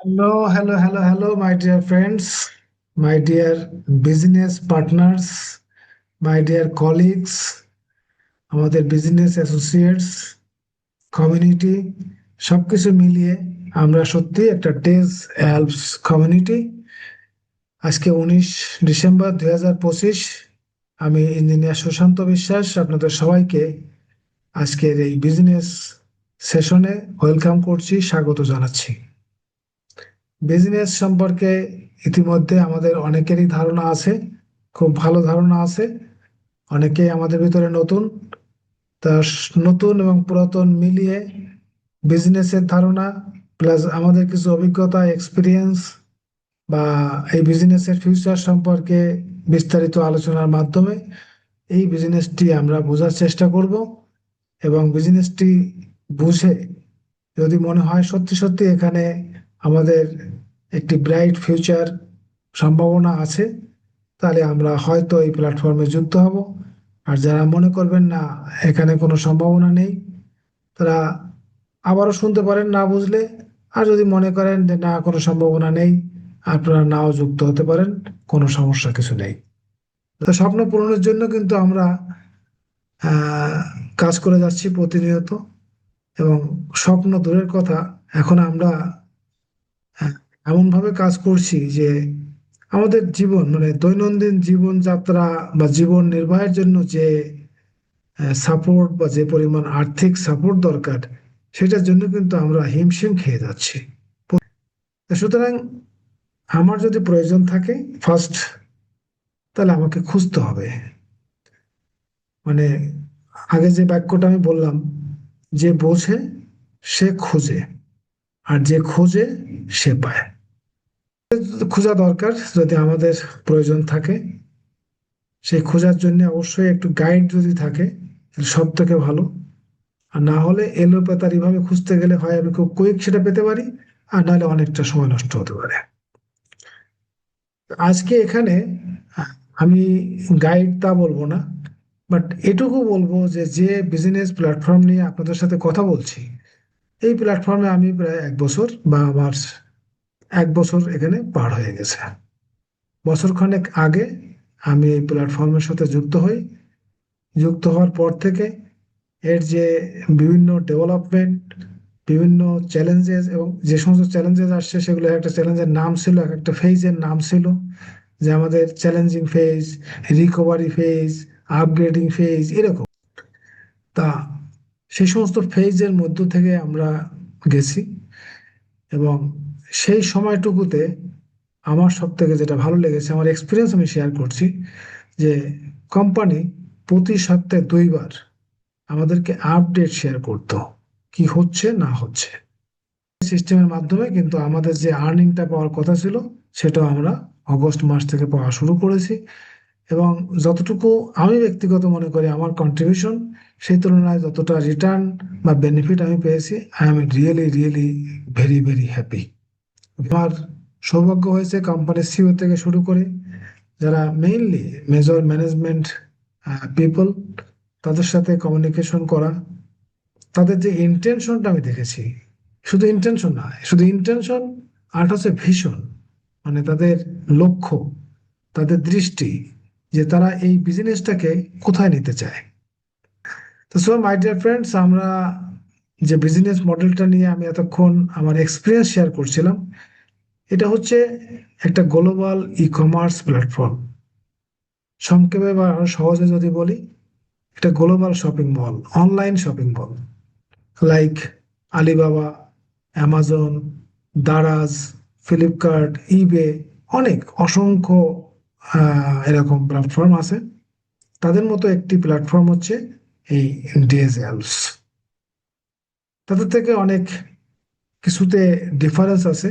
Hello, hello, hello, hello, my dear friends, my dear business partners, my dear colleagues, আমাদের business associates community সবকিছু মিলিয়ে আমরা সত্যি একটা টেজ অ্যালপস কমিউনিটি। আজকে 19 ডিসেম্বর 2025। আমি ইঞ্জিনিয়ার সুশান্ত বিশ্বাস আপনাদের সবাইকে আজকের এই বিজনেস সেশনে ওয়েলকাম করছি, স্বাগত জানাচ্ছি। বিজনেস সম্পর্কে ইতিমধ্যে আমাদের অনেকেরই ধারণা আছে, খুব ভালো ধারণা আছে। অনেকেই আমাদের ভিতরে নতুন, তা নতুন এবং পুরাতন মিলিয়ে বিজনেসের ধারণা প্লাস আমাদের কিছু অভিজ্ঞতা এক্সপিরিয়েন্স বা এই বিজনেসের ফিউচার সম্পর্কে বিস্তারিত আলোচনার মাধ্যমে এই বিজনেসটি আমরা বোঝার চেষ্টা করব। এবং বিজনেসটি বুঝে যদি মনে হয় সত্যি সত্যি এখানে আমাদের একটি ব্রাইট ফিউচার সম্ভাবনা আছে, তাহলে আমরা হয়তো এই প্ল্যাটফর্মে যুক্ত হব। আর যারা মনে করবেন না এখানে কোনো সম্ভাবনা নেই, তারা আবারও শুনতে পারেন না বুঝলে। আর যদি মনে করেন যে না, কোনো সম্ভাবনা নেই, আপনারা নাও যুক্ত হতে পারেন, কোনো সমস্যা কিছু নেই। তো স্বপ্ন পূরণের জন্য কিন্তু আমরা আহ কাজ করে যাচ্ছি প্রতিনিয়ত। এবং স্বপ্ন দূরের কথা, এখন আমরা এমন ভাবে কাজ করছি যে আমাদের জীবন মানে দৈনন্দিন জীবনযাত্রা বা জীবন নির্বাহের জন্য যে সাপোর্ট বা যে পরিমাণ আর্থিক সাপোর্ট দরকার, সেটার জন্য কিন্তু আমরা হিমশিম খেয়ে যাচ্ছি। সুতরাং আমার যদি প্রয়োজন থাকে ফার্স্ট, তাহলে আমাকে খুঁজতে হবে। মানে আগে যে বাক্যটা আমি বললাম, যে বোঝে সে খোঁজে, আর যে খোঁজে সে পায়। খোঁজা দরকার। যদি আমাদের প্রয়োজন থাকে, সেই খোঁজার জন্য অবশ্যই একটু গাইড যদি থাকে তাহলে সব থেকে ভালো। আর না হলে এলোপাতাড়ি ভাবে খুঁজতে গেলে হয় আমি খুব কুইক সেটা পেতে পারি, আর নাহলে অনেকটা সময় নষ্ট হতে পারে। আজকে এখানে আহ, আমি গাইড তা বলবো না, বাট এটুকু বলবো যে যে বিজনেস প্ল্যাটফর্ম নিয়ে আপনাদের সাথে কথা বলছি, এই প্ল্যাটফর্মে আমি প্রায় 1 বছর বা আমার 1 বছর এখানে পার হয়ে গেছে। বছরখানেক আগে আমি এই প্ল্যাটফর্মের সাথে যুক্ত হই। যুক্ত হওয়ার পর থেকে এর যে বিভিন্ন ডেভেলপমেন্ট, বিভিন্ন চ্যালেঞ্জেস, এবং যে সমস্ত চ্যালেঞ্জেস আসছে সেগুলো একটা চ্যালেঞ্জের নাম ছিল, এক একটা ফেজের নাম ছিল। যে আমাদের challenging phase, recovery phase, upgrading phase, এরকম। তা সেই সমস্ত ফেজের মধ্য থেকে আমরা গেছি। এবং সেই সময়টুকুতে আমার সব থেকে যেটা ভালো লেগেছে, আমার এক্সপিরিয়েন্স আমি শেয়ার করছি, যে কোম্পানি প্রতি সপ্তাহে 2বার আমাদেরকে আপডেট শেয়ার করতো, কি হচ্ছে না হচ্ছে। সিস্টেমের মাধ্যমে কিন্তু আমাদের যে আর্নিংটা পাওয়ার কথা ছিল, সেটাও আমরা অগস্ট মাস থেকে পাওয়া শুরু করেছি। এবং যতটুকু আমি ব্যক্তিগত মনে করি আমার কন্ট্রিবিউশন, সেই তুলনায় যতটা রিটার্ন বা বেনিফিট আমি পেয়েছি, I am really really very very happy. আমার সৌভাগ্য হয়েছে কোম্পানির সিইও থেকে শুরু করে যারা মেইনলি মেজর ম্যানেজমেন্ট পিপল, তাদের সাথে কমিউনিকেশন করা। তাদের যে ইন্টেনশনটা আমি দেখেছি, শুধু ইন্টেনশন না, শুধু ইন্টেনশন, আর হচ্ছে ভীষণ, মানে তাদের লক্ষ্য, তাদের দৃষ্টি, যে তারা এই বিজনেসটাকে কোথায় নিতে চায়। তো সো মাই ডিয়ার ফ্রেন্ডস, আমরা যে বিজনেস মডেলটা নিয়ে আমি এতক্ষণ আমার এক্সপিরিয়েন্স শেয়ার করছিলাম, এটা হচ্ছে একটা গ্লোবাল ই কমার্স প্ল্যাটফর্ম। সংক্ষেপে বা আরো সহজে যদি বলি, এটা global shopping mall, online shopping mall, like Alibaba, Amazon, Daraz, Flipkart, eBay, অনেক অসংখ্য এরকম প্ল্যাটফর্ম আছে। তাদের মতো একটি প্ল্যাটফর্ম হচ্ছে এই ডিএসএলস। তাদের থেকে অনেক কিছুতে ডিফারেন্স আছে।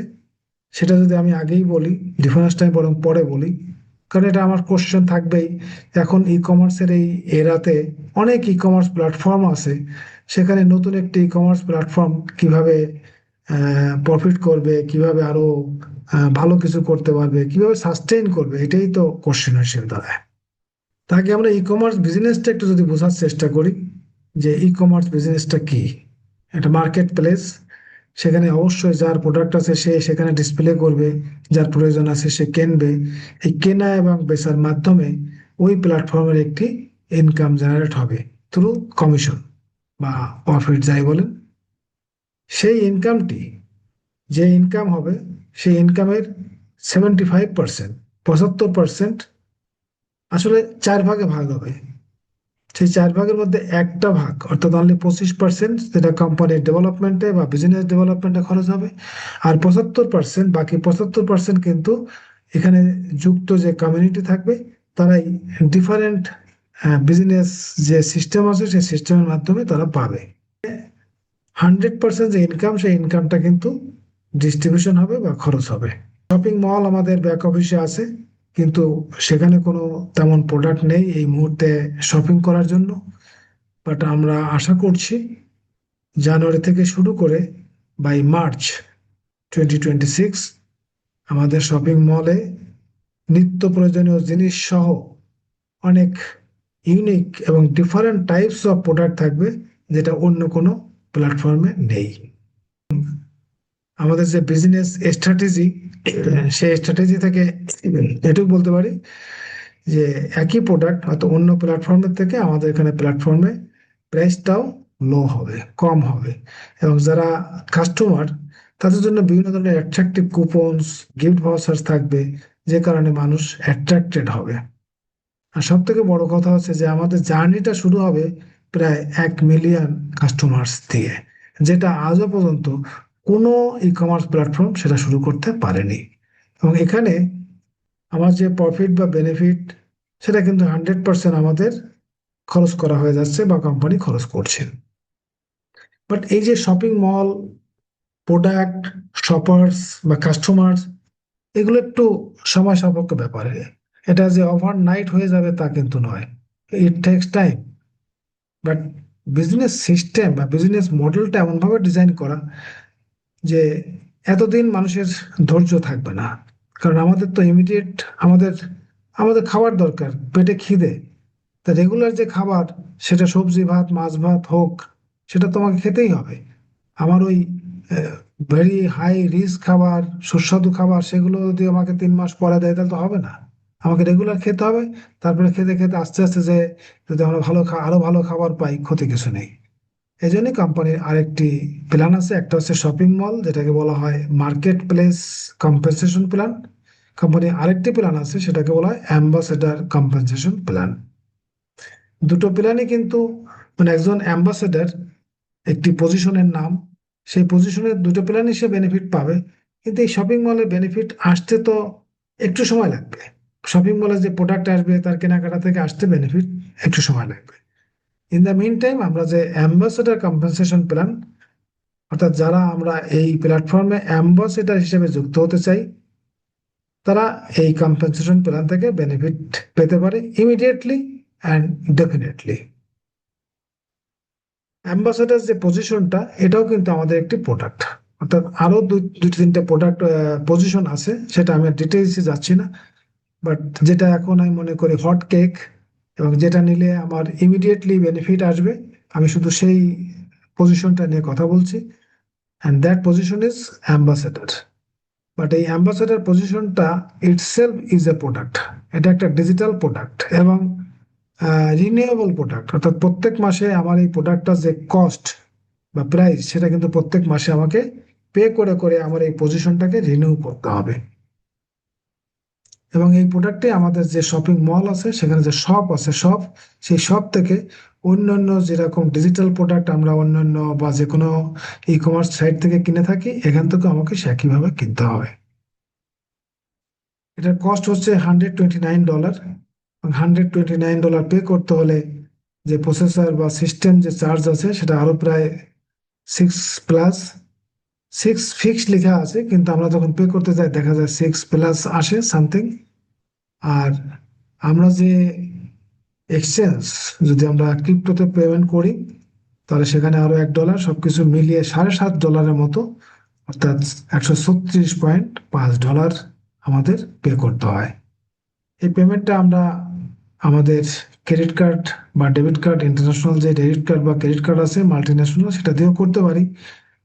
সেটা যদি আমি আগেই বলি, ডিফারেন্সটা আমি বরং পরে বলি, কারণ এটা আমার কোশ্চেন থাকবেই। এখন ই কমার্সের এই এরাতে অনেক ই কমার্স প্ল্যাটফর্ম আছে, সেখানে নতুন একটি ই কমার্স প্ল্যাটফর্ম কিভাবে প্রফিট করবে, কিভাবে আরো ভালো কিছু করতে পারবে, কিভাবে সাস্টেইন করবে, এটাই তো কোশ্চেন হিসেবে দাঁড়ায়। তাকে আমরা ই কমার্স বিজনেসটা একটু যদি বোঝার চেষ্টা করি, যে ই কমার্স বিজনেসটা কি। একটা মার্কেট প্লেস, সেখানে অবশ্যই যার প্রোডাক্ট আছে সে সেখানে ডিসপ্লে করবে, যার প্রয়োজন আছে সে কিনবে। এই কেনা এবং বেচার মাধ্যমে ওই প্ল্যাটফর্মের একটি ইনকাম জেনারেট হবে থ্রু কমিশন বা প্রফিট যাই বলেন। সেই ইনকামটি, যে ইনকাম হবে, সেই ইনকামের 75%, 75% আসলে 4 ভাগে ভাগ হবে। সেই 4 ভাগের মধ্যে একটা ভাগ অর্থাৎ অনলি 25% যেটা কোম্পানির ডেভেলপমেন্টে বা বিজনেস ডেভেলপমেন্টে খরচ হবে। আর 75%, বাকি 75% কিন্তু এখানে যুক্ত যে কমিউনিটি থাকবে তারাই ডিফারেন্ট বিজনেস যে সিস্টেম আছে সেই সিস্টেমের মাধ্যমে তারা পাবে। 100% যে ইনকাম, সেই ইনকামটা কিন্তু ডিস্ট্রিবিউশন হবে বা খরচ হবে। শপিং মল আমাদের ব্যাক অফিসে আছে, কিন্তু সেখানে কোনো তেমন প্রোডাক্ট নেই এই মুহূর্তে শপিং করার জন্য। বাট আমরা আশা করছি জানুয়ারি থেকে শুরু করে বাই মার্চ 2026 আমাদের শপিং মলে নিত্য প্রয়োজনীয় জিনিস সহ অনেক ইউনিক এবং ডিফারেন্ট টাইপস অফ প্রোডাক্ট থাকবে, যেটা অন্য কোনো প্ল্যাটফর্মে নেই। আমাদের যে বিজনেস স্ট্র্যাটেজি, সেই স্ট্র্যাটেজি থেকে এটুকু বলতে পারি যে একই প্রোডাক্ট হয়তো অন্য প্ল্যাটফর্মের থেকে আমাদের এখানে প্ল্যাটফর্মে প্রাইসটাও লো হবে, কম হবে। এবং যারা কাস্টমার, তাদের জন্য বিভিন্ন ধরনের অ্যাট্রাকটিভ কুপনস, গিফট ভাউচার্স থাকবে, যে কারণে মানুষ অ্যাট্রাক্টেড হবে। আর সব থেকে বড় কথা হচ্ছে যে আমাদের জার্নিটা শুরু হবে প্রায় 1 মিলিয়ন কাস্টমার্স দিয়ে, যেটা আজও পর্যন্ত কোনো ই কমার্স প্ল্যাটফর্ম সেটা শুরু করতে পারেনি। এবং এখানে আমার যে প্রফিট বা বেনিফিট, সেটা কিন্তু 100% আমাদের খরচ করা হয়ে যাচ্ছে বা কোম্পানি খরচ করছে। বাট এই যে শপিং মল, প্রোডাক্ট, শপার্স বা কাস্টমার্স, এগুলো একটু সময় সাপেক্ষ ব্যাপারে। এটা যে ওভারনাইট হয়ে যাবে তা কিন্তু নয়, it takes time. But business system বা বিজনেস মডেলটা এমনভাবে ডিজাইন করা যে এতদিন মানুষের ধৈর্য থাকবে না। কারণ আমাদের তো ইমিডিয়েট আমাদের আমাদের খাবার দরকার, পেটে খিদে। তা রেগুলার যে খাবার, সেটা সবজি ভাত মাছ ভাত হোক, সেটা তোমাকে খেতেই হবে। আমার ওই ভেরি হাই রিস্ক খাবার, সুস্বাদু খাবার, সেগুলো যদি আমাকে 3 মাস পরে দেয় তাহলে তো হবে না। আমাকে রেগুলার খেতে হবে। তারপরে খেতে খেতে আস্তে আস্তে যে যদি আমরা আরো ভালো খাবার পাই, ক্ষতি কিছু নেই। এই জন্যই কোম্পানির আরেকটি প্ল্যান আছে, একটা হচ্ছে শপিং মল, যেটাকে বলা হয় মার্কেট প্লেস কম্পেনসেশন প্ল্যান। কোম্পানির আরেকটি প্ল্যান আছে, সেটাকে বলা হয় অ্যাম্বাসেডার কম্পেনসেশন প্ল্যান। দুটো প্ল্যানই কিন্তু মানে একজন অ্যাম্বাসেডার একটি পজিশনের নাম, সেই পজিশনের দুটো প্ল্যানই সে বেনিফিট পাবে। কিন্তু এই শপিং মলের বেনিফিট আসতে তো একটু সময় লাগবে। শপিং মলে যে প্রোডাক্ট আসবে তার কেনাকাটা থেকে আসতে বেনিফিট একটু সময় লাগবে। ইন দ্য মিন টাইম আমরা যে অ্যাম্বাসেডার কম্পেনসেশন প্ল্যান, অর্থাৎ যারা আমরা এই প্ল্যাটফর্মে অ্যাম্বাসেডার হিসেবে যুক্ত হতে চাই, তারা এই কম্পেনসেশন প্ল্যান থেকে বেনিফিট পেতে পারে ইমিডিয়েটলি অ্যান্ড ডেফিনেটলি। অ্যাম্বাসেডার যে পজিশনটা, এটাও কিন্তু আমাদের একটি প্রোডাক্ট। অর্থাৎ আরো দুটি তিনটে প্রোডাক্ট পজিশন আছে, সেটা আমি ডিটেলসে যাচ্ছি না। বাট যেটা এখন আমি মনে করি হট কেক, এবং যেটা নিলে আমার ইমিডিয়েটলি বেনিফিট আসবে, আমি শুধু সেই পজিশনটা নিয়ে কথা বলছি। And that position is ambassador. But এই অ্যাম্বাসেডার পজিশনটা ইটসেলফ ইজ এ প্রোডাক্ট। এটা একটা ডিজিটাল প্রোডাক্ট এবং রিনিউয়েবল প্রোডাক্ট। অর্থাৎ প্রত্যেক মাসে আমার এই প্রোডাক্টটা যে কস্ট বা প্রাইস, সেটা কিন্তু প্রত্যেক মাসে আমাকে পে করে করে আমার এই পজিশনটাকে রিনিউ করতে হবে। এবং এই প্রোডাক্টে আমাদের যে শপিং মল আছে, সেখানে যে শপ আছে, সেই শপ থেকে অন্যান্য যেরকম ডিজিটাল প্রোডাক্ট আমরা অন্যান্য বা যে কোনো ই কমার্স সাইট থেকে কিনে থাকি, এখান থেকে আমাকে সে একইভাবে কিনতে হবে। এটার কস্ট হচ্ছে $129। $129 পে করতে হলে যে প্রসেসর বা সিস্টেম যে চার্জ আছে, সেটা আরো প্রায় 6+6 ফিক্স লেখা আছে, কিন্তু আমরা যখন পে করতে যাই দেখা যায় 6+ আসে সামথিং। আর আমরা যে এক্সচেঞ্জ, যদি আমরা ক্রিপ্টোতে পেমেন্ট করি, তাহলে সেখানে আরো $1, সবকিছু মিলিয়ে $7.5 মতো, অর্থাৎ $136.5 আমাদের পে করতে হয়। এই পেমেন্টটা আমরা আমাদের ক্রেডিট কার্ড বা ডেবিট কার্ড, ইন্টারন্যাশনাল যে ডেবিট কার্ড বা ক্রেডিট কার্ড আছে মাল্টি ন্যাশনাল, সেটা দিয়েও করতে পারি।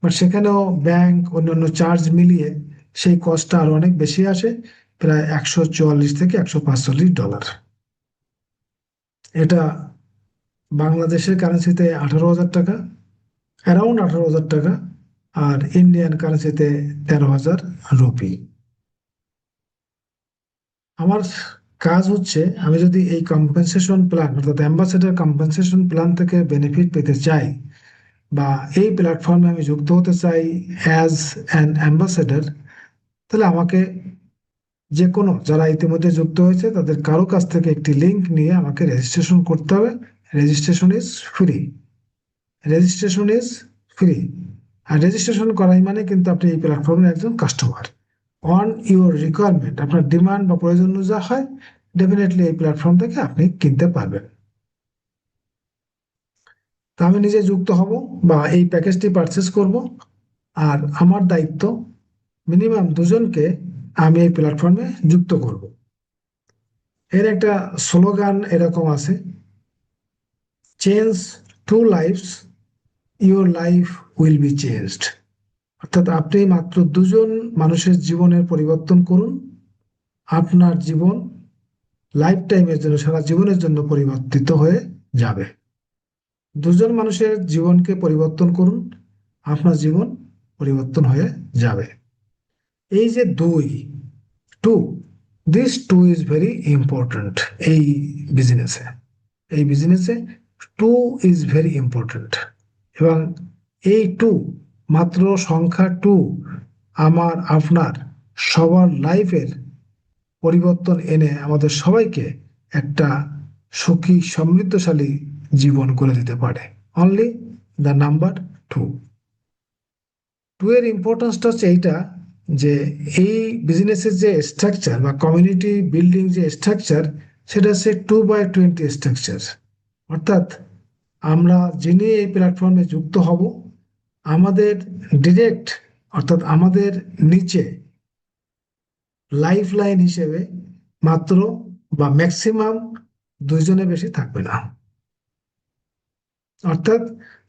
বাট সেখানেও ব্যাংক অন্যান্য চার্জ মিলিয়ে সেই কস্টটা আরো অনেক বেশি আসে, প্রায় 144 থেকে 145 ডলার। এটা বাংলাদেশের কারেন্সিতে 18,000 টাকা, অ্যারাউন্ড 18,000 টাকা। আর ইন্ডিয়ান কারেন্সিতে 13,000 রুপি। আমার কাজ হচ্ছে, আমি যদি এই কম্পেনসেশন প্ল্যান অর্থাৎ অ্যাম্বাসেডার কম্পেনসেশন প্ল্যান থেকে বেনিফিট পেতে চাই, বা এই প্ল্যাটফর্মে আমি যুক্ত হতে চাই অ্যাজ অ্যান অ্যাম্বাসেডর, তাহলে আমাকে যে কোনো যারা ইতিমধ্যে যুক্ত হয়েছে তাদের কারো কাছ থেকে একটি লিংক নিয়ে আমাকে রেজিস্ট্রেশন করতে হবে। Registration is free. Registration is free. আর রেজিস্ট্রেশন করাই মানে কিন্তু আপনি এই প্ল্যাটফর্মের একজন কাস্টমার। অন ইউর রিকোয়ারমেন্ট, আপনার ডিমান্ড বা প্রয়োজন যা হয়, ডেফিনেটলি এই প্ল্যাটফর্ম থেকে আপনি কিনতে পারবেন। তা আমি নিজে যুক্ত হব বা এই প্যাকেজটি পারচেস করব। আর আমার দায়িত্ব মিনিমাম দুজনকে আমি এই প্ল্যাটফর্মে যুক্ত করব। এর একটা স্লোগান এরকম আছে, change to lifes, your life will be changed. অর্থাৎ আপনি মাত্র দুজন মানুষের জীবনের পরিবর্তন করুন, আপনার জীবন লাইফ টাইমের জন্য, সারা জীবনের জন্য পরিবর্তিত হয়ে যাবে। দুজন মানুষের জীবনকে পরিবর্তন করুন, আপনার জীবন পরিবর্তন হয়ে যাবে। এই যে দুই, two, this two is very important. এই বিজনেসে এই বিজনেসে টু ইজ ভেরি ইম্পর্ট্যান্ট। এবং এই টু, মাত্র সংখ্যা টু, আমার আপনার সবার লাইফের পরিবর্তন এনে আমাদের সবাইকে একটা সুখী সমৃদ্ধশালী জীবন করে দিতে পারে। Only the number two. Two এর ইম্পর্টেন্সটা হচ্ছে এইটা, যে এই বিজনেসের যে স্ট্রাকচার বা কমিউনিটি বিল্ডিং যে স্ট্রাকচার, সেটা হচ্ছে 2/20 স্ট্রাকচার। অর্থাৎ আমরা যিনি এই প্ল্যাটফর্মে যুক্ত হব, আমাদের ডিরেক্ট অর্থাৎ আমাদের নিচে লাইফ লাইন হিসেবে মাত্র বা ম্যাক্সিমাম দুইজনের বেশি থাকবে না। অর্থাৎ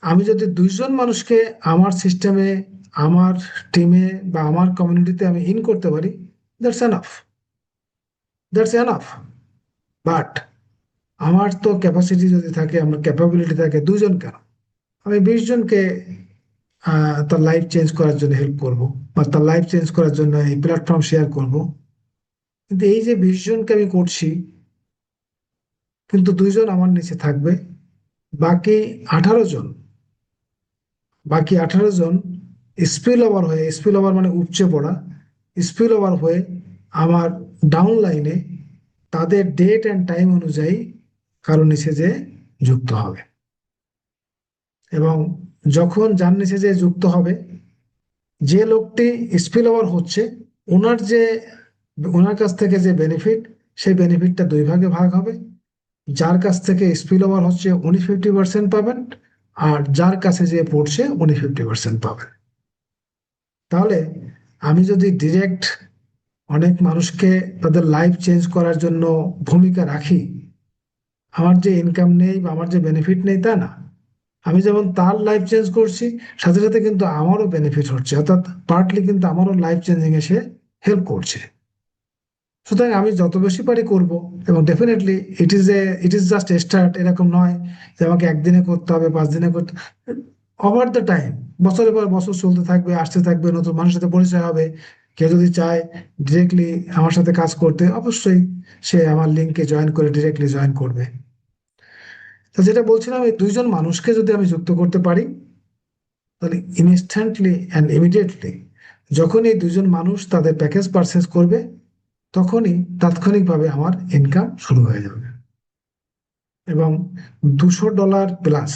আমি যদি দুইজন মানুষকে আমার সিস্টেমে, আমার টিমে বা আমার কমিউনিটিতে আমি ইন করতে পারি, that's enough. That's enough. But আমার তো ক্যাপাসিটি যদি থাকে, আমার ক্যাপাবিলিটি থাকে দুইজন কেন, আমি 20 জনকে তার লাইফ চেঞ্জ করার জন্য হেল্প করব, বা তার লাইফ চেঞ্জ করার জন্য এই প্ল্যাটফর্ম শেয়ার করব। কিন্তু এই যে 20 জনকে আমি করছি, কিন্তু দুইজন আমার নিচে থাকবে, বাকি 18 জন, বাকি 18 জন স্পিল ওভার হয়ে, স্পিল ওভার মানে উপচে পড়া, স্পিল ওভার হয়ে আমার ডাউন লাইনে তাদের ডেট অ্যান্ড টাইম অনুযায়ী কারো নিচে যে যুক্ত হবে। এবং যখন যার নিচে যে যুক্ত হবে, যে লোকটি স্পিল ওভার হচ্ছে, ওনার যে, ওনার কাছ থেকে যে বেনিফিট, সেই বেনিফিটটা দুই ভাগে ভাগ হবে। যার কাছ থেকে স্পিল ওভার হচ্ছে উনি 50% পাবেন, আর যার কাছে যে পড়ছে উনি 50% পাবেন। তাহলে আমি যদি ডিরেক্ট অনেক মানুষকে তাদের লাইফ চেঞ্জ করার জন্য ভূমিকা রাখি, আমার যে ইনকাম নেই বা আমার যে বেনিফিট নেই তা না। আমি যেমন তার লাইফ চেঞ্জ করছি, সাথে সাথে কিন্তু আমারও বেনিফিট হচ্ছে, অর্থাৎ পার্টলি কিন্তু আমারও লাইফ চেঞ্জিং এ সে হেল্প করছে। সুতরাং আমি যত বেশি পারি করব। এবং definitely it is just start, এরকম নয় যে আমাকে একদিনে করতে হবে, 5 দিনে করতে। ওভার দ্য টাইম, বছরের পর বছর চলতে থাকবে, আসতে থাকবে, নতুন মানুষের সাথে পরিচয় হবে। কেউ যদি চায় ডিরেক্টলি আমার সাথে কাজ করতে, অবশ্যই সে আমার লিঙ্কে জয়েন করে ডিরেক্টলি জয়েন করবে। তো যেটা বলছিলাম, এই দুইজন মানুষকে যদি আমি যুক্ত করতে পারি, তাহলে ইনস্ট্যান্টলি অ্যান্ড ইমিডিয়েটলি যখন এই দুজন মানুষ তাদের প্যাকেজ পারচেস করবে, তখনই তাৎক্ষণিকভাবে আমার ইনকাম শুরু হয়ে যাবে। এবং $200 প্লাস,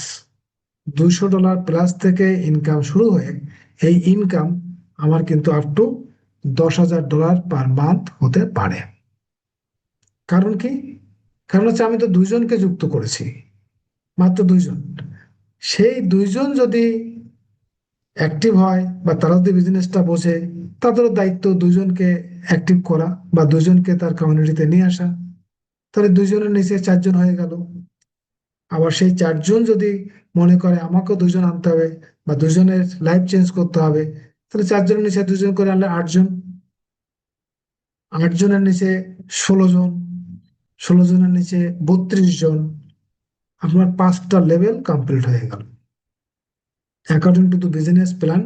$200 থেকে ইনকাম শুরু হয়ে, এই ইনকাম আমার কিন্তু আপ টু $10,000 পার মান্থ হতে পারে। কারণ কি? কারণ হচ্ছে আমি তো দুইজনকে যুক্ত করেছি, মাত্র দুইজন। সেই দুইজন যদি অ্যাক্টিভ হয় বা তারা যদি বিজনেসটা বোঝে, তাদেরও দায়িত্ব দুইজনকে অ্যাক্টিভ করা বা দুইজনকে তার কমিউনিটিতে নিয়ে আসা। তাহলে দুইজনের নিচে 4 জন হয়ে গেল। আবার সেই 4 জন যদি মনে করে আমাকেও দুইজন আনতে হবে, বা দুজনের লাইফ চেঞ্জ করতে হবে, তাহলে 4 জনের নিচে 2 জন করে আনলে 8 জন, 8 জনের নিচে 16 জন, 16 জনের নিচে 32 জন, আপনার 5টা লেভেল কমপ্লিট হয়ে গেল according to the business plan.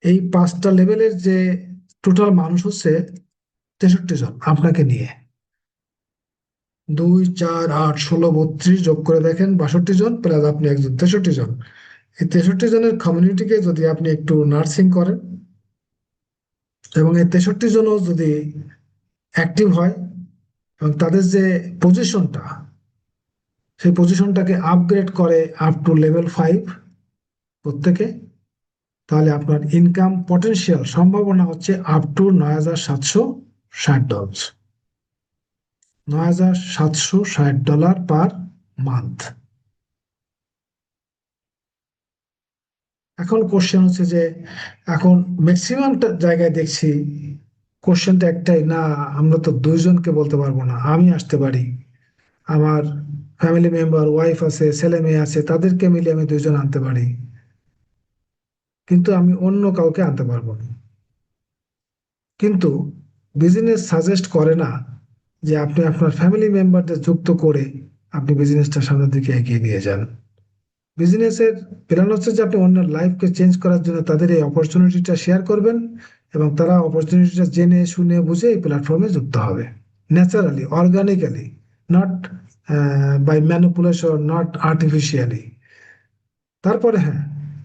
এই 5টা লেভেলের যে টোটাল মানুষ হচ্ছে 63 জন আপনাকে নিয়ে। 2, 4, 8, 16, 32 যোগ করে দেখেন 62 জন, প্লাস আপনি একজন 63 জন। এই 63 জনের কমিউনিটিকে যদি আপনি একটু নার্সিং করেন এবং এই 63 জনও যদি অ্যাক্টিভ হয় এবং তাদের যে পজিশনটা, সেই পজিশনটাকে আপগ্রেড করে আপ টু লেভেল 5 প্রত্যেকে, তাহলে আপনার ইনকাম পটেনশিয়াল সম্ভাবনা হচ্ছে আপ টু $9,760, $9,760 পার মান্থ। এখন কোশ্চেন হচ্ছে যে, এখন ম্যাক্সিমাম জায়গায় দেখছি কোশ্চেনটা একটাই, না আমরা তো 2 জনকে বলতে পারবো না, আমি আসতে পারি, আমার ফ্যামিলি মেম্বার ওয়াইফ আছে, ছেলে মেয়ে আছে, তাদেরকে মিলে আমি 2 জন আনতে পারি, কিন্তু আমি অন্য কাউকে আনতে পারবো না। কিন্তু বিজনেস সাজেস্ট করে না যে আপনি আপনার ফ্যামিলি মেম্বারদের যুক্ত করে আপনি বিজনেসটা সামনের দিকে এগিয়ে নিয়ে যান। বিজনেসের প্ল্যান হচ্ছে যে আপনি অন্যের লাইফকে চেঞ্জ করার জন্য তাদের এই অপরচুনিটিটা শেয়ার করবেন এবং তারা অপরচুনিটিটা জেনে শুনে বুঝে এই প্ল্যাটফর্মে যুক্ত হবে naturally, organically, not by manipulation, not artificially. তারপরে হ্যাঁ,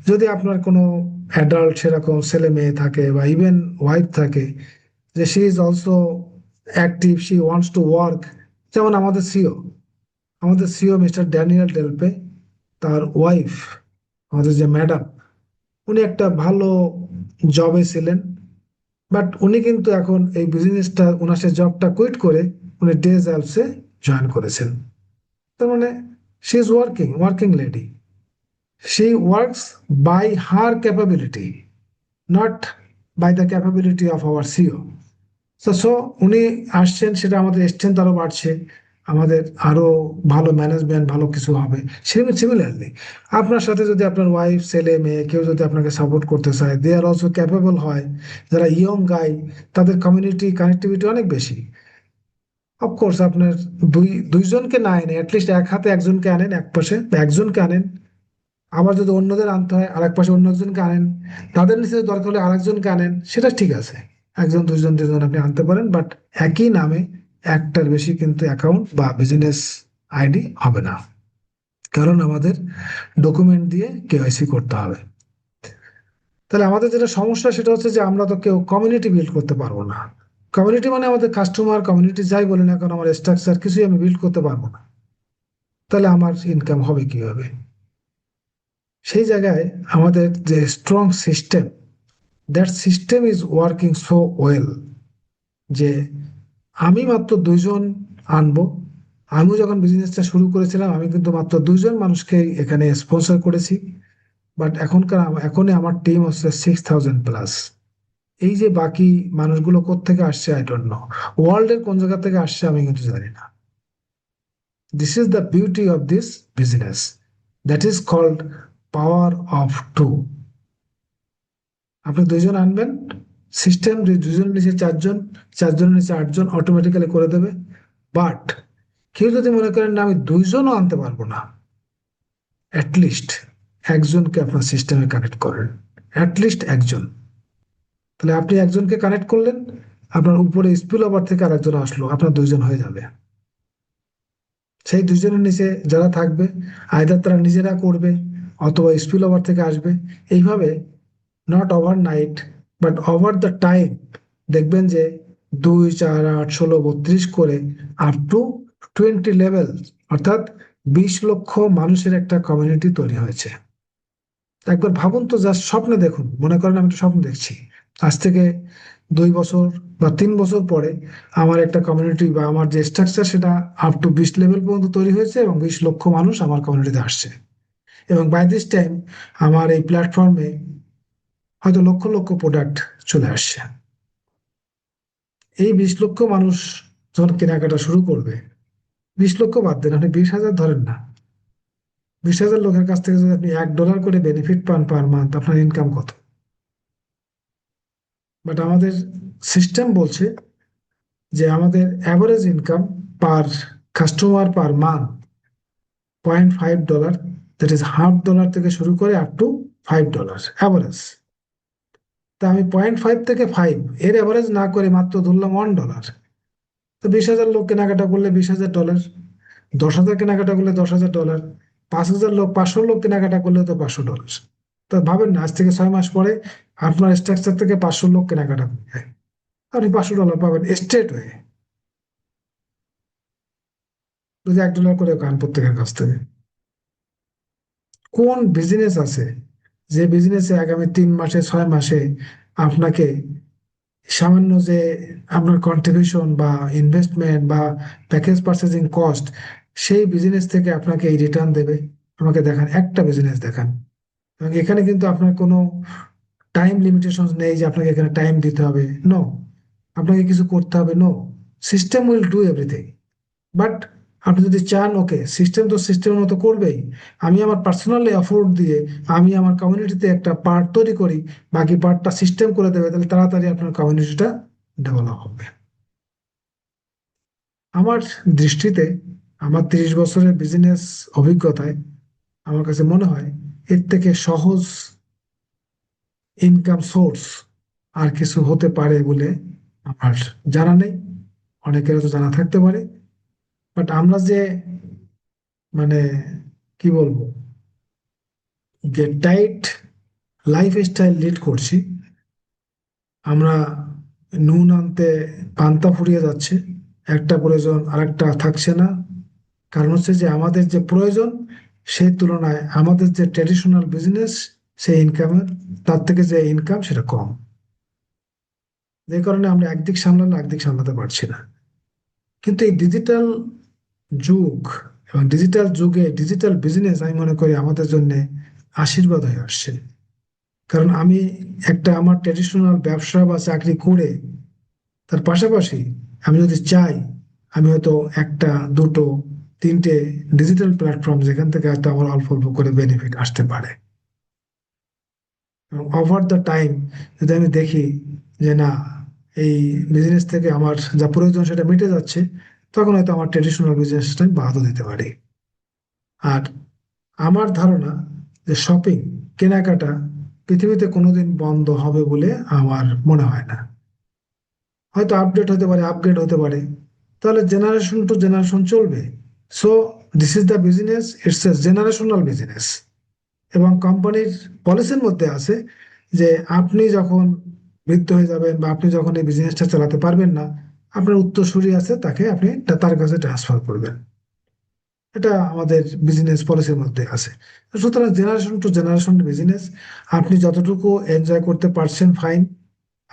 যদি আপনার কোনো অ্যাডাল্ট সেরকম ছেলে মেয়ে থাকে বা ইভেন ওয়াইফ থাকে, যে she is also active, she wants to work, যেমন আমাদের সিও মিস্টার ড্যানিয়েল ডেলপে, তার ওয়াইফ, আমাদের যে ম্যাডাম, উনি একটা ভালো জবে ছিলেন, বাট উনি কিন্তু এখন এই বিজনেসটা, ওনার সে জবটা কুইট করে উনি ডেজ অ্যালসে জয়েন করেছেন। তার মানে she is working lady, she works by her capability, not by the capability of our CEO. So উনি আসছেন, সেটা আমাদের স্ট্রেংথ আরো বাড়ছে, আমাদের আরো ভালো ম্যানেজমেন্ট, ভালো কিছু হবে। সিমিলারলি আপনার সাথে যদি আপনার ওয়াইফ, ছেলে মেয়ে কেউ যদি আপনাকে সাপোর্ট করতে চায়, দে আর অলসো ক্যাপেবল হয়, যারা ইয়ং গাই, তাদের কমিউনিটি কানেক্টিভিটি অনেক বেশি। অফকোর্স আপনার দুইজনকে না এনে অ্যাটলিস্ট এক হাতে একজনকে আনেন, এক পাশে বা একজনকে আনেন, আবার যদি অন্যদের আনতে হয় আর এক পাশে অন্য একজনকে আনেন, তাদের নিচে দরকার হলে আরেকজনকে আনেন, সেটা ঠিক আছে। একজন, 2 জন, 3 জন আপনি আনতে পারেন, বাট একই নামে একটার বেশি কিন্তু অ্যাকাউন্ট বা বিজনেস আইডি হবে না, কারণ আমাদের ডকুমেন্ট দিয়ে কেওয়াইসি করতে হবে। তাহলে আমাদের যেটা সমস্যা সেটা হচ্ছে যে আমরা তো কেউ কমিউনিটি বিল্ড করতে পারবো না। কমিউনিটি মানে আমাদের কাস্টমার কমিউনিটি যাই বলি না কারণ, আমার স্ট্রাকচার কিছুই আমি বিল্ড করতে পারবো না, তাহলে আমার ইনকাম হবে কিভাবে? সেই জায়গায় আমাদের যে strong system, that system is working so well, যে আমি মাত্র 2 জন আনবো। আমিও যখন বিজনেসটা শুরু করেছিলাম আমি কিন্তু মাত্র 2 জন মানুষকে এখানে স্পন্সর করেছি, বাট এখনই আমার টিম হচ্ছে 6,000+। এই যে বাকি মানুষগুলো কোত্থেকে আসছে আই ডোন্ট নো, ওয়ার্ল্ডের কোন জায়গা থেকে আসছে আমি কিন্তু জানি না। This is the beauty of this business, that is called power of two. আপনি 2 জন আনবেন, সিস্টেম 2 জনের নিচে 4 জন, 4 জনের নিচে 8 জন অটোমেটিক্যালি করে দেবে। বাট কেউ যদি মনে করেন না আমি 2 জনও আনতে পারবো না, অ্যাটলিস্ট একজনকে আপনার সিস্টেমে কানেক্ট করেন, অ্যাটলিস্ট একজন। তাহলে আপনি একজনকে কানেক্ট করলেন, আপনার উপরে স্পিল ওভার থেকে আরেকজন আসলো, আপনার 2 জন হয়ে যাবে। সেই 2 জনের নিচে যারা থাকবে, আইদার তারা নিজেরা করবে অথবা স্পিল ওভার থেকে আসবে। এইভাবে not over night but over the time দেখবেন যে 2, 4, 8, 16, 32 করে আপ টু 20 লেভেল, অর্থাৎ 20 লক্ষ মানুষের একটা কমিউনিটি তৈরি হয়েছে। একবার ভাবুন তো, জাস্ট স্বপ্নে দেখুন, মনে করেন আমি একটা স্বপ্ন দেখছি, আজ থেকে 2 বছর বা 3 বছর পরে আমার একটা কমিউনিটি বা আমার যে স্ট্রাকচার সেটা আপ টু 20 লেভেল পর্যন্ত তৈরি হয়েছে এবং 20 লক্ষ মানুষ আমার কমিউনিটিতে আসছে, এবং বাই দিস টাইম আমার এই প্ল্যাটফর্মে হয়তো লক্ষ লক্ষ প্রোডাক্ট চলে আসছে। এই 20 লক্ষ মানুষ যখন কেনাকাটা শুরু করবে, 20 লক্ষ বাদ দেন, আপনি 20,000 ধরেন না, 20,000 লোকের কাছ থেকে যদি আপনি $1 করে বেনিফিট পান পার মান্থ, আপনার ইনকাম কত? বাট আমাদের সিস্টেম বলছে যে আমাদের average income per customer per month $0.5, that is $0.5 থেকে শুরু করে আপ টু $5 অ্যাভারেজ। তা আমি 0.5 থেকে 5 এর অ্যাভারেজ না করে মাত্র ধরলাম $1। তো 20,000 লোক কেনাকাটা করলে $20,000, 10,000 কেনাকাটা করলে $10,000, 5,000 লোক, 500 লোক কেনাকাটা করলে তো $500। তো ভাবেন না, আজ থেকে 6 মাস পরে আপনার স্ট্রাকচার থেকে 500 লোক কেনাকাটা করবে, আপনি $500 পাবেন স্ট্রেট হয়ে, যদি $1 করে খান প্রত্যেকের কাছ থেকে। কোন বিজনেস আছে যে বিজনেসে আগামী 3 মাসে 6 মাসে আপনাকে সামান্য যে আপনার কন্ট্রিবিউশন বা ইনভেস্টমেন্ট বা প্যাকেজ পারচেজিং কস্ট, সেই বিজনেস থেকে আপনাকে এই রিটার্ন দেবে? আমাকে দেখান, একটা বিজনেস দেখান। এবং এখানে কিন্তু আপনার কোনো টাইম লিমিটেশন নেই যে আপনাকে এখানে টাইম দিতে হবে, নো। আপনাকে কিছু করতে হবে, no. System will do everything. But আপনি যদি চান, ওকে, সিস্টেম তো সিস্টেমের মতো করবেই, আমি আমার পার্সোনালি এফোর্ট দিয়ে আমি আমার কমিউনিটিতে একটা পার্ট তৈরি করি, বাকি পার্টটা সিস্টেম করে দেবে, তাহলে তাড়াতাড়ি আপনার কমিউনিটিটা ডেভেলপ হবে। আমার দৃষ্টিতে, আমার 30 বছরের বিজনেস অভিজ্ঞতায় আমার কাছে মনে হয় এর থেকে সহজ ইনকাম সোর্স আর কিছু হতে পারে বলে আমার জানা নেই। অনেকের তো জানা থাকতে পারে, বাট আমরা যে মানে কি বলবো, যে টাইট লাইফ স্টাইল লিড করছি আমরা, নুন আনতে পান্তা ফুরিয়ে যাচ্ছে, একটা প্রয়োজন আরেকটা থাকছে না। কারণ হচ্ছে যে আমাদের যে প্রয়োজন সেই তুলনায় আমাদের যে ট্রেডিশনাল বিজনেস, সেই ইনকামের, তার থেকে যে ইনকাম সেটা কম। যে কারণে আমরা একদিক সামলালে একদিক সামলাতে পারছি না। কিন্তু এই ডিজিটাল যুগ, এবং ডিজিটাল যুগে ডিজিটাল বিজনেস আমি মনে করি আমাদের জন্য আশীর্বাদ হয়ে আসছে। কারণ আমি একটা আমার ট্রেডিশনাল ব্যবসা বা চাকরি করে তার পাশাপাশি আমি যদি চাই, আমি হয়তো একটা, দুটো, তিনটে ডিজিটাল প্ল্যাটফর্ম যেখান থেকে হয়তো আমার অল্প অল্প করে বেনিফিট আসতে পারে। ওভার দ্য টাইম যদি আমি দেখি যে না, এই বিজনেস থেকে আমার যা প্রয়োজন সেটা মিটে যাচ্ছে, তখন হয়তো আমার ট্রেডিশনাল বিজনেসটা আমি বাদও দিতে পারি। আর আমার ধারণা যে শপিং, কেনাকাটা পৃথিবীতে কোনোদিন বন্ধ হবে বলে আমার মনে হয় না। হয়তো আপডেট হতে পারে, আপগ্রেড হতে পারে, তাহলে জেনারেশন টু জেনারেশন চলবে। So this is the business, it's a generational business. এবং কোম্পানির পলিসির মধ্যে আছে যে আপনি যখন বৃদ্ধ হয়ে যাবেন বা আপনি যখন এই বিজনেসটা চালাতে পারবেন না, আপনার উত্তরসূরি আছে, তাকে আপনি তার কাছে ট্রান্সফার করবেন। এটা আমাদের বিজনেস পলিসির মধ্যে আছে। সুতরাং জেনারেশন টু জেনারেশন বিজনেস, আপনি যতটুকু এনজয় করতে পারছেন ফাইন,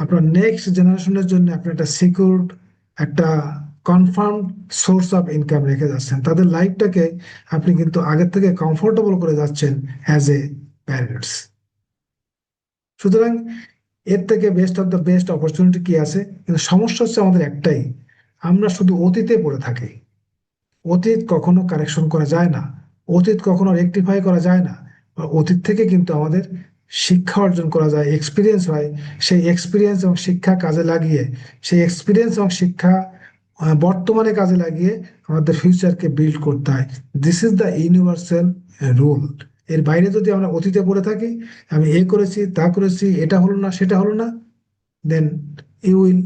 আপনার নেক্সট জেনারেশনের জন্য আপনি একটা সিকিউরড, একটা কনফার্ম সোর্স অফ ইনকাম রেখে যাচ্ছেন, তাদের লাইফটাকে আপনি কিন্তু আগের থেকে কমফোর্টেবল করে যাচ্ছেন অ্যাজ এ প্যারেন্টস। সুতরাং এর থেকে best of the best opportunity কি আছে? কিন্তু সমস্যা হচ্ছে আমাদের একটাই, আমরা শুধু অতীতে পড়ে থাকি। অতীত কখনো কারেকশন করা যায় না, অতীত কখনো রেকটিফাই করা যায় না। অতীত থেকে কিন্তু আমাদের শিক্ষা অর্জন করা যায়, এক্সপিরিয়েন্স হয়। সেই এক্সপিরিয়েন্স এবং শিক্ষা কাজে লাগিয়ে, সেই এক্সপিরিয়েন্স এবং শিক্ষা বর্তমানে কাজে লাগিয়ে আমাদের ফিউচারকে বিল্ড করতে হয়। This is the universal rule. এর বাইরে যদি আমরা অতীতে পড়ে থাকি, আমি এ করেছি, তা করেছি, এটা হলো না, সেটা হলো না, then you will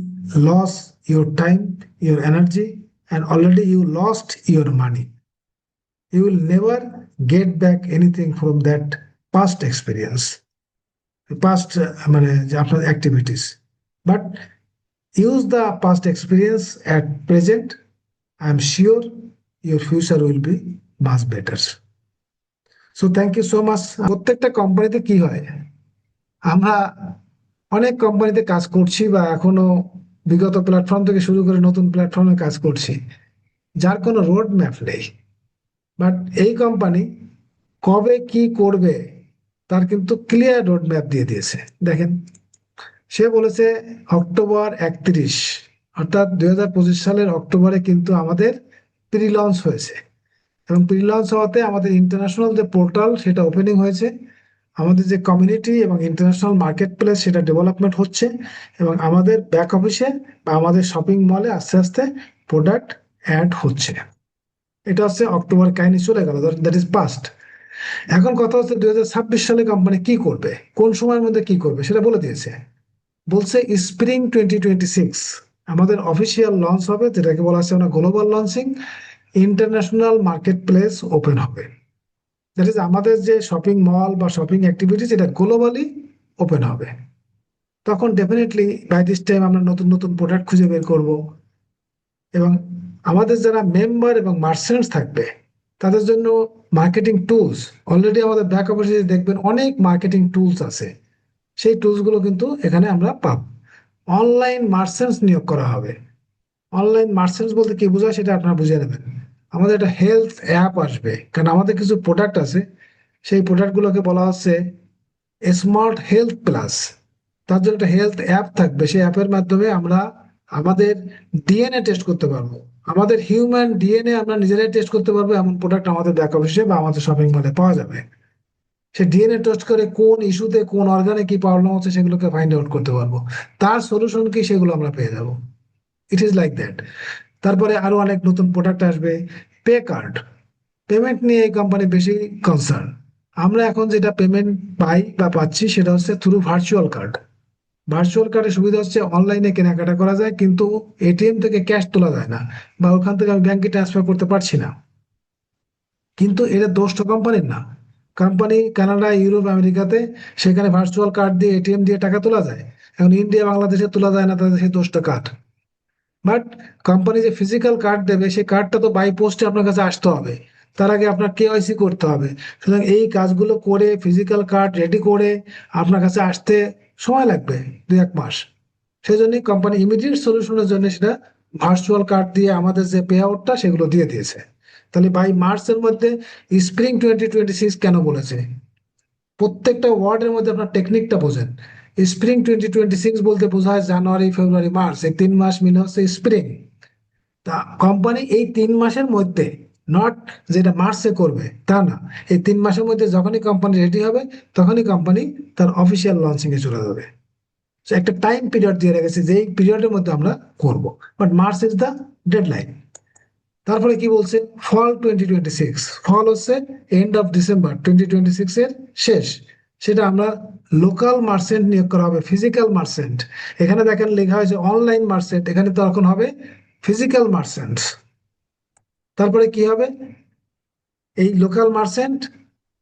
lose your time, your energy, and already you lost your money. You will never get back anything from that past experience, past মানে যে আপনার activities. But use the past experience at present. I am sure your future will be much better. So thank you so much. প্রত্যেকটা কোম্পানিতে কি হয়, আমরা অনেক কোম্পানিতে কাজ করছি বা এখনো বিগত প্ল্যাটফর্ম থেকে শুরু করে নতুন প্ল্যাটফর্মে কাজ করছি, যার কোনো রোড ম্যাপ নেই। বাট এই কোম্পানি কবে কি করবে তার কিন্তু ক্লিয়ার রোড ম্যাপ দিয়ে দিয়েছে। দেখেন, সে বলেছে অক্টোবর 31, অর্থাৎ 2025 সালের অক্টোবরে কিন্তু আমাদের প্রি লঞ্চ হয়েছে। এবং প্রি লঞ্চ হওয়াতে আমাদের ইন্টারন্যাশনাল যে পোর্টাল সেটা ওপেনিং হয়েছে, আমাদের যে কমিউনিটি এবং ইন্টারন্যাশনাল মার্কেট প্লেস সেটা ডেভেলপমেন্ট হচ্ছে, এবং আমাদের ব্যাক অফিসে বা আমাদের শপিং মলে আস্তে আস্তে প্রোডাক্ট অ্যাড হচ্ছে। এটা হচ্ছে অক্টোবর কাহিনী, চলে গেল, দ্যাট ইজ পাস্ট। এখন কথা হচ্ছে 2026 সালে কোম্পানি কি করবে, কোন সময়ের মধ্যে কি করবে সেটা বলে দিয়েছে। বলছে স্প্রিং 2026 আমাদের অফিসিয়াল লঞ্চ হবে, যেটাকে বলা হচ্ছে আমরা global launching. International market place open হবে, দ্যাট ইজ আমাদের যে শপিং মল বা শপিং অ্যাক্টিভিটিস এটা গ্লোবালি ওপেন হবে। তখন ডেফিনেটলি বাই দিস টাইম আমরা নতুন নতুন প্রোডাক্ট খুঁজে বের করব, এবং আমাদের যারা মেম্বার এবং মার্চেন্টস থাকবে তাদের জন্য মার্কেটিং টুলস, অলরেডি আমাদের ব্যাক অফিসে দেখবেন অনেক মার্কেটিং টুলস আছে, সেই টুলস গুলো কিন্তু এখানে আমরা পাব। অনলাইন মার্চেন্টস নিয়োগ করা হবে। অনলাইন মার্চেন্টস বলতে কি বোঝায় সেটা আপনারা বুঝে নেবেন। আমাদের একটা হেলথ অ্যাপ আসবে, কারণ আমাদের কিছু প্রোডাক্ট আছে, সেই প্রোডাক্ট গুলোকে বলা হচ্ছে স্মার্ট হেলথ প্লাস। তার জন্য একটা হেলথ অ্যাপ থাকবে, সেই অ্যাপের মাধ্যমে আমরা আমাদের ডিএনএ টেস্ট করতে পারবো। আমাদের হিউম্যান ডিএনএ আমরা নিজেরাই টেস্ট করতে পারবো, এমন প্রোডাক্ট আমাদের ব্যাক অফিসে বা আমাদের শপিং মলে পাওয়া যাবে। সে ডিএনএ টেস্ট করে কোন ইস্যুতে কোন অর্গানে কি প্রবলেম হচ্ছে সেগুলোকে ফাইন্ড আউট করতে পারবো, তার সলিউশন কি সেগুলো আমরা পেয়ে যাবো। It is like that. তারপরে আরো অনেক নতুন প্রোডাক্ট আসবে। পে কার্ড, পেমেন্ট নিয়ে এই কোম্পানি বেশি কনসার্ন। আমরা এখন যেটা পেমেন্ট পাই বা পাচ্ছি সেটা হচ্ছে থ্রু ভার্চুয়াল কার্ড। ভার্চুয়াল কার্ডের সুবিধা হচ্ছে অনলাইনে কেনাকাটা করা যায়, কিন্তু এটিএম থেকে ক্যাশ তোলা যায় না, বা ওখান থেকে আমি ব্যাংকে ট্রান্সফার করতে পারছি না। কিন্তু এটা দোষটা কোম্পানির না। কোম্পানি কানাডা, ইউরোপ, আমেরিকাতে সেখানে ভার্চুয়াল কার্ড দিয়ে, এটিএম দিয়ে টাকা তোলা যায়। এখন ইন্ডিয়া, বাংলাদেশে তোলা যায় না, তাদের সেই দোষটা কার? বাট কোম্পানি যে ফিজিক্যাল কার্ড দেবে সেই কার্ডটা তো বাই পোস্টে আপনার কাছে আসতে হবে, তার আগে আপনার কেওয়াইসি করতে হবে। সুতরাং এই কাজগুলো করে ফিজিক্যাল কার্ড রেডি করে আপনার কাছে আসতে সময় লাগবে 2-1 মাস। সেই জন্যই কোম্পানি ইমিডিয়েট সলিউশনের জন্য সেটা ভার্চুয়াল কার্ড দিয়ে আমাদের যে পে আউটটা সেগুলো দিয়ে দিয়েছে। তাহলে বাই মার্চের মধ্যে স্প্রিং 2026 কেন বলেছে? প্রত্যেকটা ওয়ার্ডের মধ্যে আপনার টেকনিকটা বোঝেন। স্প্রিং 2026 বলতে বোঝায় জানুয়ারি, ফেব্রুয়ারি, মার্চ, এই 3 মাস মিলে হচ্ছে স্প্রিং। তা কোম্পানি এই 3 মাসের মধ্যে, নট যেটা মার্চে করবে তা না, এই 3 মাসের মধ্যে যখনই কোম্পানি রেডি হবে তখনই কোম্পানি তার অফিসিয়াল লঞ্চিং এ চলে যাবে। So একটা টাইম পিরিয়ড দিয়ে রেখেছে যে এই পিরিয়ডের মধ্যে আমরা করব, but March is the deadline. তারপরে কি বলছে? ফল 2026, ফল হচ্ছে এন্ড অফ ডিসেম্বর 2026 এর শেষ। সেটা আমরা লোকাল মার্চেন্ট নিয়োগ করা হবে, ফিজিক্যাল মার্চেন্ট। এখানে দেখেন লেখা হয়েছে অনলাইন মার্চেন্ট, এখানে তখন হবে ফিজিক্যাল মার্চেন্ট। তারপরে কি হবে? এই লোকাল মার্চেন্ট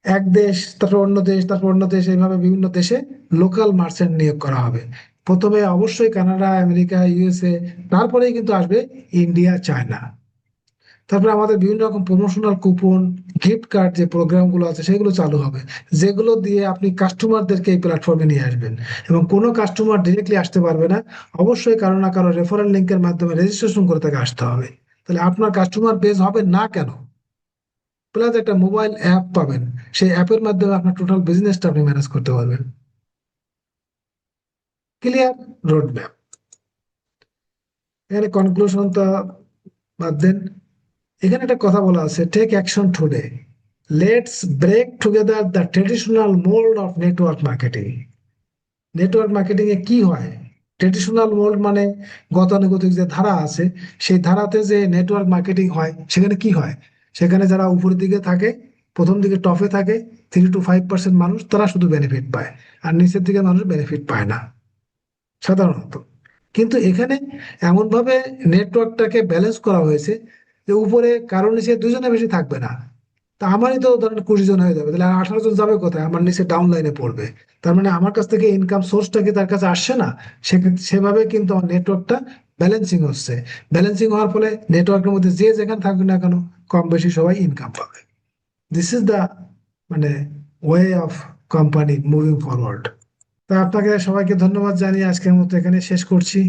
এক দেশ, তারপর অন্য দেশ, তারপর অন্য দেশ, এইভাবে বিভিন্ন দেশে লোকাল মার্চেন্ট নিয়োগ করা হবে। প্রথমে অবশ্যই কানাডা, আমেরিকা, ইউএসএ, তারপরেই কিন্তু আসবে ইন্ডিয়া, চায়না। তারপরে আমাদের বিভিন্ন রকম প্রমোশনাল কুপন, গিফট কার্ড যে প্রোগ্রামগুলো আছে সেগুলো চালু হবে, যেগুলো দিয়ে আপনি কাস্টমারদেরকে এই প্ল্যাটফর্মে নিয়ে আসবেন। এবং কোনো কাস্টমার ডিরেক্টলি আসতে পারবে না, অবশ্যই কারো না কারো রেফারেল লিঙ্কের মাধ্যমে রেজিস্ট্রেশন করে তাকে আসতে হবে। তাহলে আপনার কাস্টমার বেস হবে না কেন? প্লাস একটা মোবাইল অ্যাপ পাবেন, সেই অ্যাপের মাধ্যমে আপনার টোটাল বিজনেসটা আপনি ম্যানেজ করতে পারবেন। Clear road map. এখানে কনক্লুশনটা বাদ দেন। এখানে একটা কথা বলা আছে, take action today, let's break together the traditional mold of network marketing. Network marketing এ কি হয়? ট্রেডিশনাল মোল্ড মানে গতানুগতিক যে ধারা আছে, সেই ধারাতে যে নেটওয়ার্ক মার্কেটিং হয় সেখানে কি হয়? সেখানে যারা উপরের দিকে থাকে, প্রথম দিকে টপে থাকে, 3 to 5% মানুষ, তারা শুধু বেনিফিট পায়, আর নিচের দিকে মানুষ বেনিফিট পায় না সাধারণত। কিন্তু এখানে এমন ভাবে নেটওয়ার্কটাকে ব্যালেন্স করা হয়েছে যে উপরে কারো নিচে দুজনে বেশি থাকবে না। তা আমারই তো ধরেন 20 জন হয়ে যাবে, তাহলে আর 18 জন যাবে কোথায়? আমার নিচে ডাউন লাইনে পড়বে। তার মানে আমার কাছ থেকে ইনকাম সোর্সটা কি তার কাছে আসছে না? সেভাবে কিন্তু আমার নেটওয়ার্কটা ব্যালেন্সিং হচ্ছে। ব্যালেন্সিং হওয়ার ফলে নেটওয়ার্কের মধ্যে যে যেখানে থাকবে না কেন, কম বেশি সবাই ইনকাম পাবে। দিস ইজ দ্য মানে way of company moving forward. তা আপনাকে সবাইকে ধন্যবাদ জানিয়ে আজকের মতো এখানে শেষ করছি।